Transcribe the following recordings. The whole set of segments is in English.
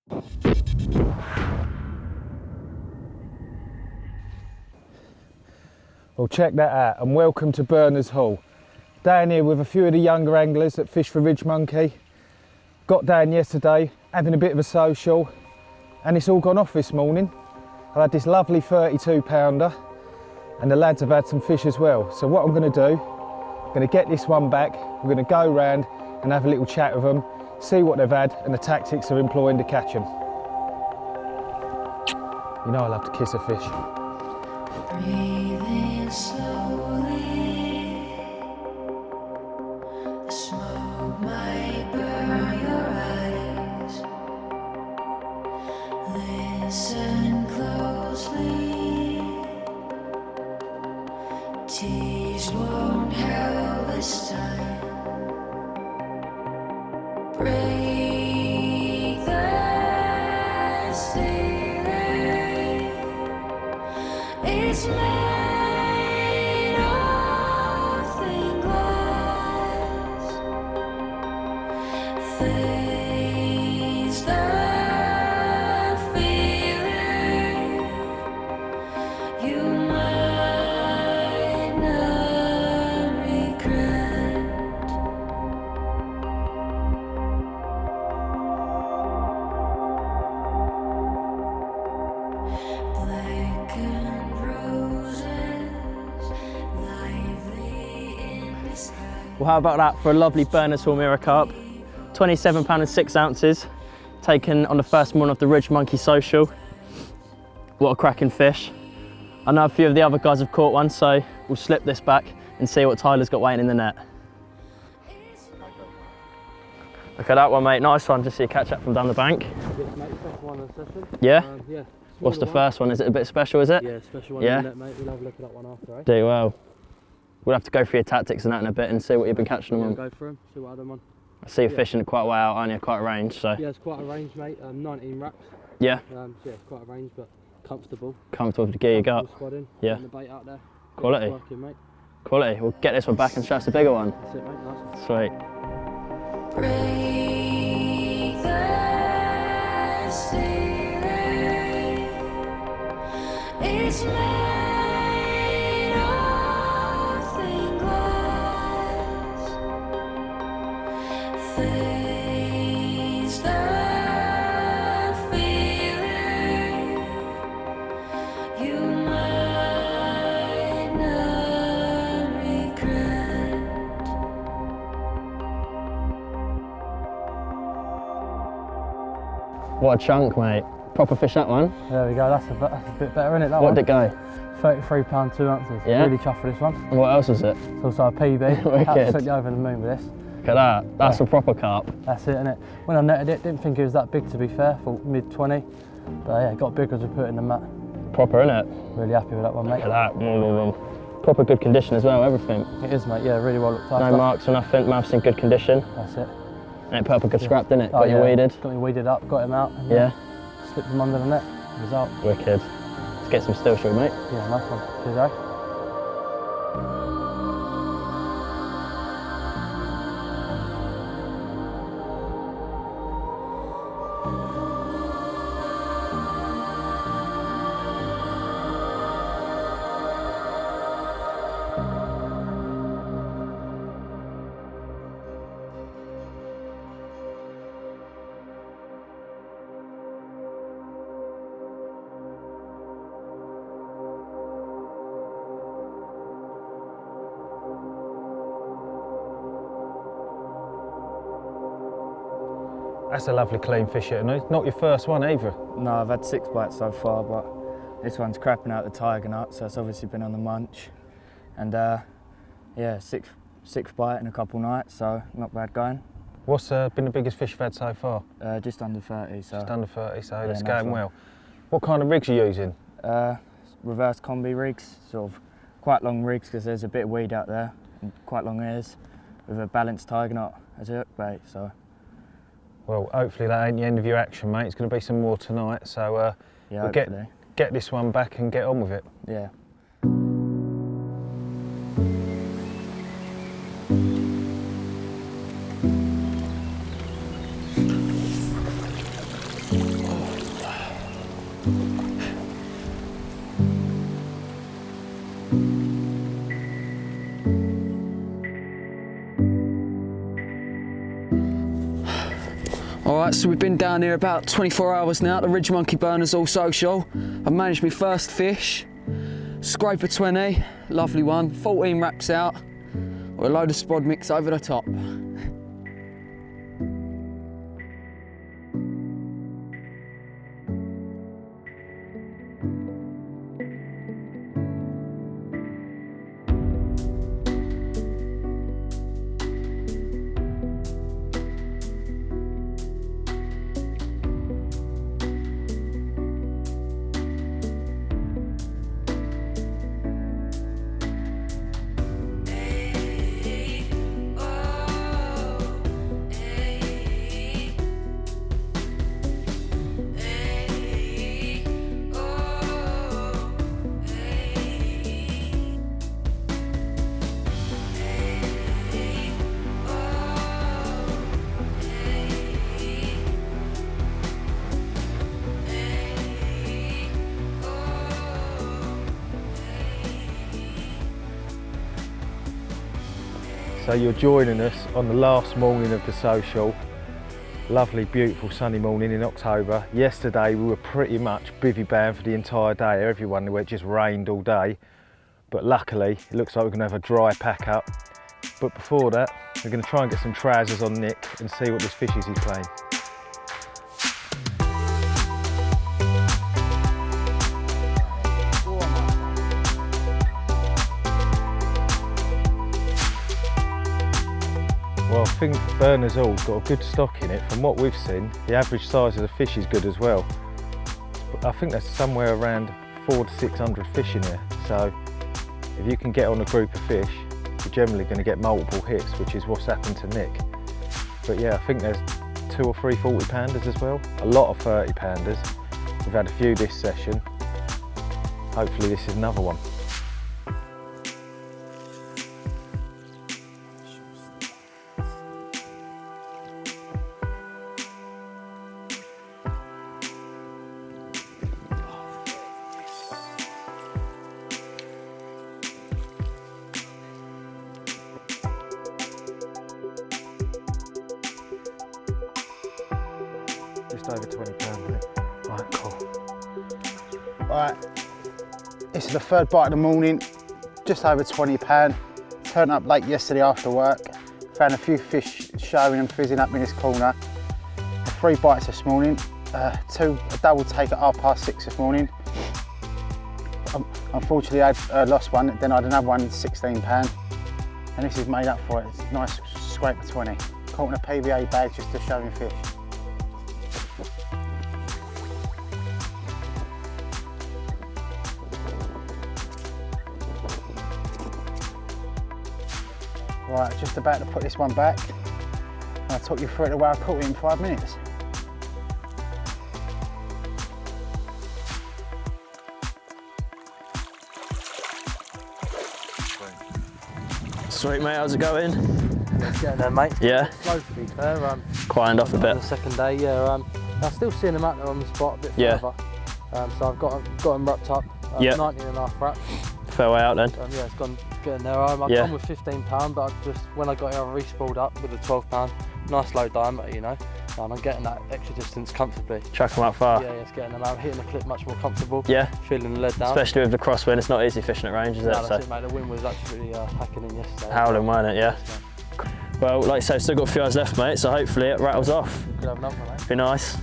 Well, check that out, and welcome to Berners Hall. Down here with a few of the younger anglers that fish for RidgeMonkey. Got down yesterday, having a bit of a social, and it's all gone off this morning. I've had this lovely 32 pounder, and the lads have had some fish as well. So what I'm going to do, I'm going to get this one back, we're going to go round and have a little chat with them, see what they've had and the tactics they're employing to catch them. You know I love to kiss a fish. Breathing slowly, the smoke might burn your eyes. Listen closely, tease won't help this time. Break the ceiling, it's made of thin glass. Face the feeling you might not regret. Blackened roses, lively in the sky. Well, how about that for a lovely Berners Hall mirror carp? 27 pound and 6 ounces, taken on the first morning of the RidgeMonkey social. What a cracking fish. I know a few of the other guys have caught one, so we'll slip this back and see what Tyler's got waiting in the net. Look at that one, mate. Nice one. Just see you catch up from down the bank. Yeah? Yeah. What's the first one? Is it a bit special, is it? Yeah, special one Yeah? in the net, mate. We'll have a look at that one after, eh? Do well. We'll have to go through your tactics and that in a bit and see what you've been catching them on. Go for them, see what other one. I see you fishing quite a way out, aren't you? Quite a range, so. Yeah, it's quite a range, mate. 19 wraps. Yeah? So yeah, it's quite a range, but comfortable. Comfortable with the gear you got. Squadding. Yeah. The bait out there. Quality. Working, mate. Quality. We'll get this one back and show us the bigger one. That's it, mate. Nice. Sweet. Break the ceiling, it's made of thin glass. Face the feeling you might not regret. What a chunk, mate. Proper fish, that one. There we go. That's a bit better, isn't it? That What one. did it go? 33 pound 2 ounces. Yeah? Really chuffed for this one. And what else was it? It's also a PB. Wicked. Absolutely over the moon with this. Look at that. That's a proper carp. That's it, innit? When I netted it, didn't think it was that big, to be fair, for mid-20. But yeah, it got bigger as we put it in the mat. Proper, innit? Really happy with that one, mate. Look at that. Proper good condition as well, everything. It is, mate. Yeah, really well looked after. No marks or nothing. Mouth's in good condition. That's it. And it put up a good scrap, didn't it? Oh, Got you weeded. Got me weeded up, got him out. And Yeah. Slipped him under the net. He was out. Wicked. Let's get some still shore, mate. Yeah, nice one. Cheers, eh? That's a lovely clean fish here, and it's not your first one either. No, I've had 6 bites so far, but this one's crapping out the tiger nut, so it's obviously been on the munch. And yeah, sixth bite in a couple nights, so not bad going. What's been the biggest fish you've had so far? Just under 30, so. Just under 30, so Yeah, it's nice going one. well. What kind of rigs are you using? Reverse combi rigs, sort of quite long rigs because there's a bit of weed out there, and quite long ears, with a balanced tiger knot as a hook bait, so. Well, hopefully that ain't the end of your action, mate. It's going to be some more tonight, so Yeah, we'll hopefully. get this one back and get on with it. Yeah. Right, so we've been down here about 24 hours now at the RidgeMonkey Berners Hall social. I've managed my first fish, scraper 20, lovely one, 14 wraps out, with a load of spod mix over the top. So you're joining us on the last morning of the social. Lovely, beautiful sunny morning in October. Yesterday we were pretty much bivvy bound for the entire day. Everyone knew it just rained all day. But luckily, it looks like we're gonna have a dry pack up. But before that, we're gonna try and get some trousers on Nick and see what this fishies he's playing. Well, I think Berners Hall's got a good stock in it. From what we've seen, the average size of the fish is good as well. I think there's somewhere around 400 to 600 fish in here. So if you can get on a group of fish, you're generally going to get multiple hits, which is what's happened to Nick. But yeah, I think there's 2 or 3 40-pounders as well. A lot of 30-pounders. We've had a few this session. Hopefully this is another one. Just over £20, mate. Right, cool. Right, this is the third bite of the morning, just over £20. Turned up late yesterday after work, found a few fish showing and fizzing up in this corner. 3 bites this morning, a double take at 6:30 this morning. Unfortunately I lost one, then I had another one, £16. And this is made up for it. It's a nice scrape of 20. Caught in a PVA bag just to show me fish. Right, just about to put this one back. I'll talk you through it the way I caught it in 5 minutes. Sweet mate, how's it going? Let's get there, mate. Yeah. Slow to be fair. Quietened off a bit. On the second day, yeah. I'm still seeing them out there on the spot a bit Yeah. further. So I've got them wrapped up. Yeah. 19.5 wraps. Fair way out then. Yeah, it's gone getting there. I've Yeah. gone with £15, but when I got here, I re-spooled up with a £12. Nice low diameter, you know. And I'm getting that extra distance comfortably. Chuck them out far. Yeah, it's getting them out, hitting the clip much more comfortable. Yeah. Feeling the lead down. Especially with the crosswind, it's not easy fishing at range, is it? No, that's it, mate. The wind was actually hacking in yesterday. Howling, wasn't it? Yeah. Well, like you say, still got a few hours left, mate, so hopefully it rattles off. Could have another one, mate. Be nice.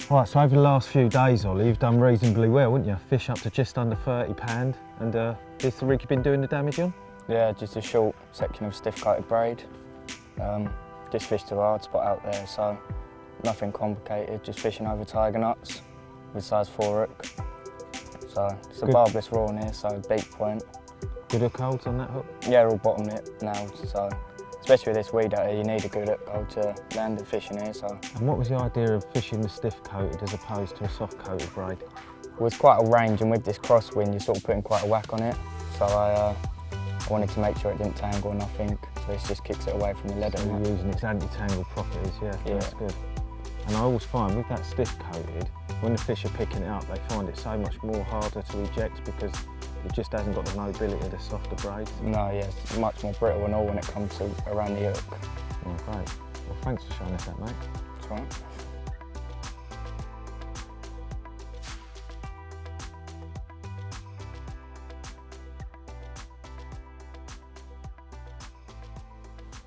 Right, so over the last few days, Ollie, you've done reasonably well, haven't you? Fish up to just under £30, and is the rig you've been doing the damage on? Yeah, just a short section of stiff-coated braid. Just fished a hard spot out there, so nothing complicated, just fishing over tiger nuts with size 4 hook. So it's a Good. barbless raw here, so beak point. Good hook holds on that hook? Yeah, all bottom lip nails, so especially with this weed out here, you need a good hook hold to land it fishing here. So And what was the idea of fishing the stiff coated as opposed to a soft coated braid? it was quite a range, and with this crosswind, you're sort of putting quite a whack on it. So I wanted to make sure it didn't tangle or nothing, so this just kicks it away from the lead. So And you're that. using its anti-tangle properties, yeah, Yeah. that's good. And I always find with that stiff coated, when the fish are picking it up, they find it so much more harder to eject because It just hasn't got the mobility of the softer braids. No, yeah, it's much more brittle and all when it comes to around the hook. Oh, great. Well, thanks for showing us that, mate. That's right.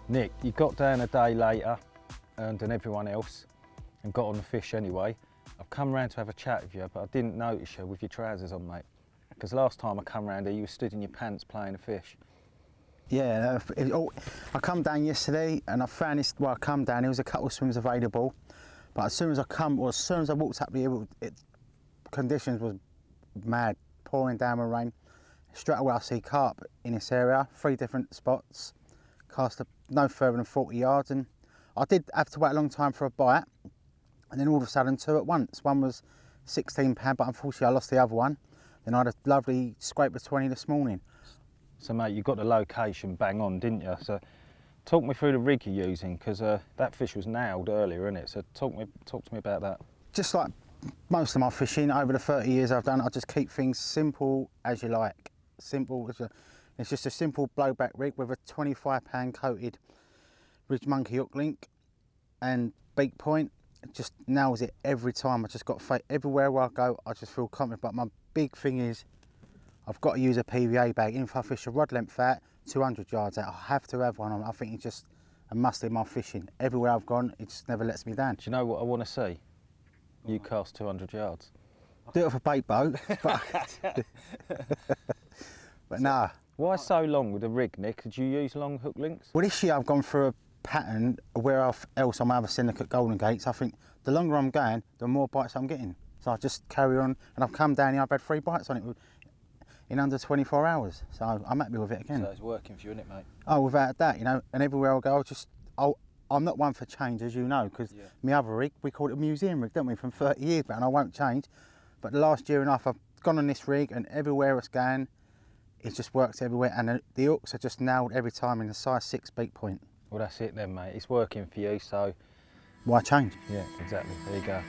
Nick, you got down a day later than everyone else and got on the fish anyway. I've come round to have a chat with you, but I didn't notice you with your trousers on, mate. Because last time I come round here, you were stood in your pants playing a fish. Yeah, I come down yesterday and I found this, well, I come down, there was a couple of swims available, but as soon as I walked up the hill, conditions was mad, pouring down with rain. Straight away I see carp in this area, 3 different spots, cast no further than 40 yards, and I did have to wait a long time for a bite, and then all of a sudden 2 at once. One was £16, but unfortunately I lost the other one. Then I had a lovely scrape of 20 this morning. So mate, you got the location bang on, didn't you? So talk me through the rig you're using, because that fish was nailed earlier, innit? So talk to me about that. Just like most of my fishing over the 30 years I've done, I just keep things simple as you like. Simple as it's just a simple blowback rig with a 25-pound coated RidgeMonkey hook link and beak point. It just nails it every time. I just got everywhere where I go, I just feel confident. But my big thing is I've got to use a PVA bag. Even if I fish a rod length out, 200 yards out, I have to have one on. I think it's just a must in my fishing. Everywhere I've gone, it just never lets me down. Do you know what I want to see? You cast 200 yards. Do it for bait boat, but nah. Why so long with the rig, Nick? Did you use long hook links? Well, this year I've gone through a pattern where else I'm other syndicate Golden Gates. I think the longer I'm going, the more bites I'm getting. So I just carry on, and I've come down here, I've had 3 bites on it in under 24 hours. So I'm happy with it again. So it's working for you, isn't it, mate? Oh, without a doubt, you know, and everywhere I go, I'm not one for change, as you know, because my other rig, we called it a museum rig, don't we, from 30 years back, and I won't change. But the last year and a half, I've gone on this rig, and everywhere it's going, it just works everywhere, and the hooks are just nailed every time in the size 6 beak point. Well, that's it then, mate. It's working for you, so... Why change? Yeah, exactly. There you go.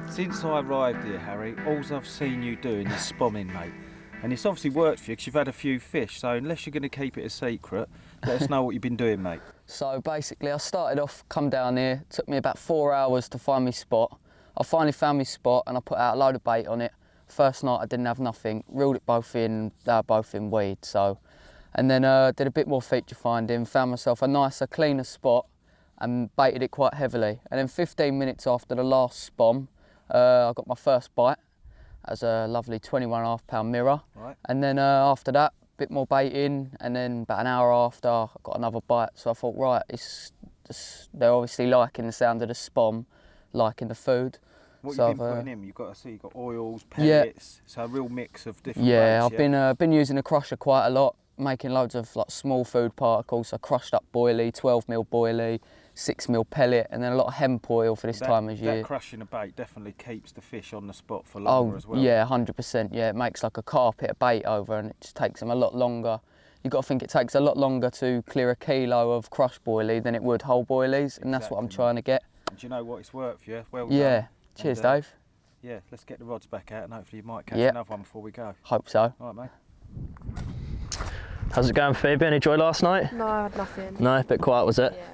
Since I arrived here, Harry, all I've seen you doing is spomming, mate. And it's obviously worked for you because you've had a few fish, so unless you're going to keep it a secret, let us know what you've been doing, mate. So basically I started off, come down here, took me about 4 hours to find me spot. I finally found me spot and I put out a load of bait on it. First night I didn't have nothing, reeled it both in, they were both in weed, so. And then did a bit more feature finding, found myself a nicer, cleaner spot and baited it quite heavily. And then 15 minutes after the last spom, I got my first bite as a lovely 21.5 pound mirror. Right. And then after that, a bit more baiting, and then about an hour after, I got another bite. So I thought, right, they're obviously liking the sound of the spom, liking the food. What so you've been putting in, you've got to see, you've got oils, pellets, so a real mix of different Yeah, grades, I've been using the crusher quite a lot, making loads of like small food particles. So crushed up boilie, 12mm boilie, 6mm pellet, and then a lot of hemp oil for this time of year. That crushing a bait definitely keeps the fish on the spot for longer as well. Yeah, 100%. Yeah, it makes like a carpet of bait over, and it just takes them a lot longer. You've got to think it takes a lot longer to clear a kilo of crushed boilie than it would whole boilies, and that's what I'm trying to get. And do you know what, it's worked for you? Well Yeah. done. Cheers, And, Dave. Yeah, let's get the rods back out and hopefully you might catch Yeah. another one before we go. Hope so. All right, mate. How's it going, Phoebe? Any joy last night? No, I had nothing. No, a bit quiet, was it? Yeah.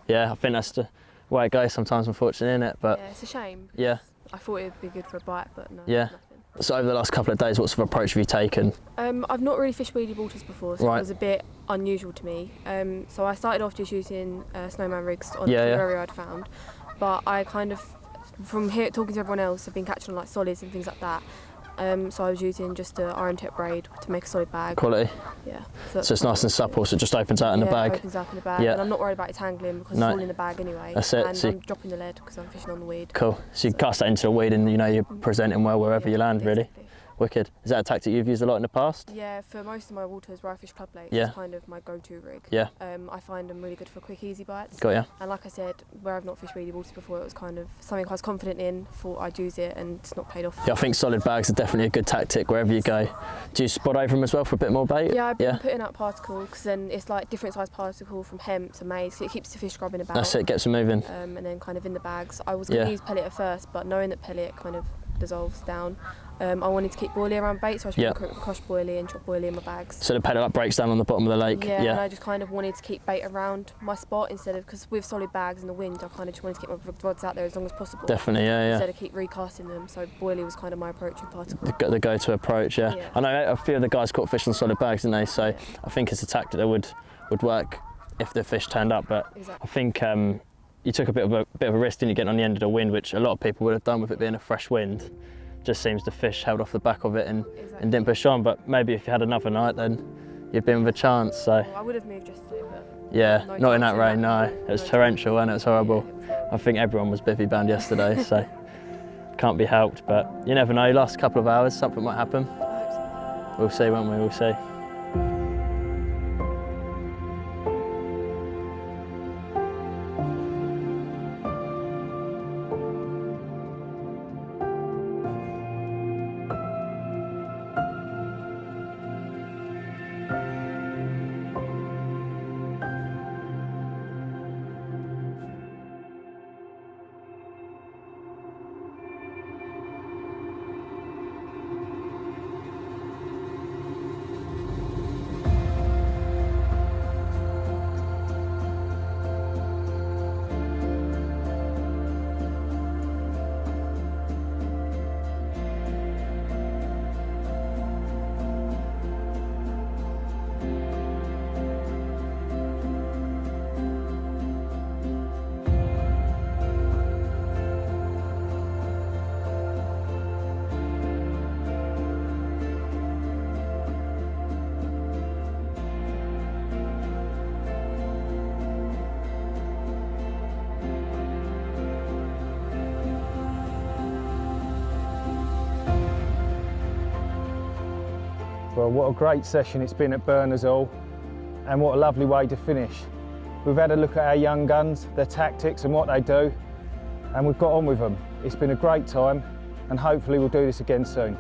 Yeah, I think that's the way it goes sometimes, unfortunately, isn't it? But Yeah, it's a shame. yeah. I thought it'd be good for a bite, but no, Yeah. nothing. So over the last couple of days, what sort of approach have you taken? I've not really fished weedy waters before, so Right. it was a bit unusual to me. So I started off just using snowman rigs on Yeah, the yeah. area I'd found, but I kind of, from here talking to everyone else, I've been catching on like solids and things like that. So I was using just a iron tip braid to make a solid bag. Quality. Yeah. So it's nice and supple, so it just opens out in the It bag. opens up in the bag, Yeah. and I'm not worried about it tangling because No. it's all in the bag anyway. That's it, And so I'm dropping the lead because I'm fishing on the weed. Cool. So you cast that into a weed and you know you're presenting well wherever you land, really. Exactly. Wicked. Is that a tactic you've used a lot in the past? Yeah, for most of my waters where I fish club lakes, Yeah. it's kind of my go-to rig. Yeah. I find them really good for quick, easy bites. Got ya. And like I said, where I've not fished weedy waters before, it was kind of something I was confident in, thought I'd use it, and it's not paid off. Yeah, I think solid bags are definitely a good tactic wherever you go. Do you spot over them as well for a bit more bait? Yeah, I've been putting out particle because then it's like different size particle from hemp to maize. So it keeps the fish scrubbing about. That's it, gets them moving. And then kind of in the bags. I was going to use pellet at first, but knowing that pellet kind of dissolves down, I wanted to keep boilie around bait, so I should put crush boilie and chop boilie in my bags. So the pellet like breaks down on the bottom of the lake. Yeah, and I just kind of wanted to keep bait around my spot instead of, because with solid bags in the wind, I kind of just wanted to keep my rods out there as long as possible. Definitely, yeah. Instead of keep recasting them, so boilie was kind of my approach with particle. The go-to approach, yeah. I know a few of the guys caught fish on solid bags, didn't they? So I think it's a tactic that would work if the fish turned up. But I think you took a bit of a risk, didn't you, getting on the end of the wind, which a lot of people would have done with it being a fresh wind. Just seems the fish held off the back of it and didn't push on. But maybe if you had another night, then you'd been with a chance. So Well, I would have moved yesterday, but yeah, no not in chance that rain. No, it was torrential and it was horrible. I think everyone was bivvy bound yesterday, so can't be helped. But you never know. Last couple of hours, something might happen. We'll see, won't we? We'll see. Well, what a great session it's been at Berners Hall, and what a lovely way to finish. We've had a look at our young guns, their tactics and what they do, and we've got on with them. It's been a great time, and hopefully we'll do this again soon.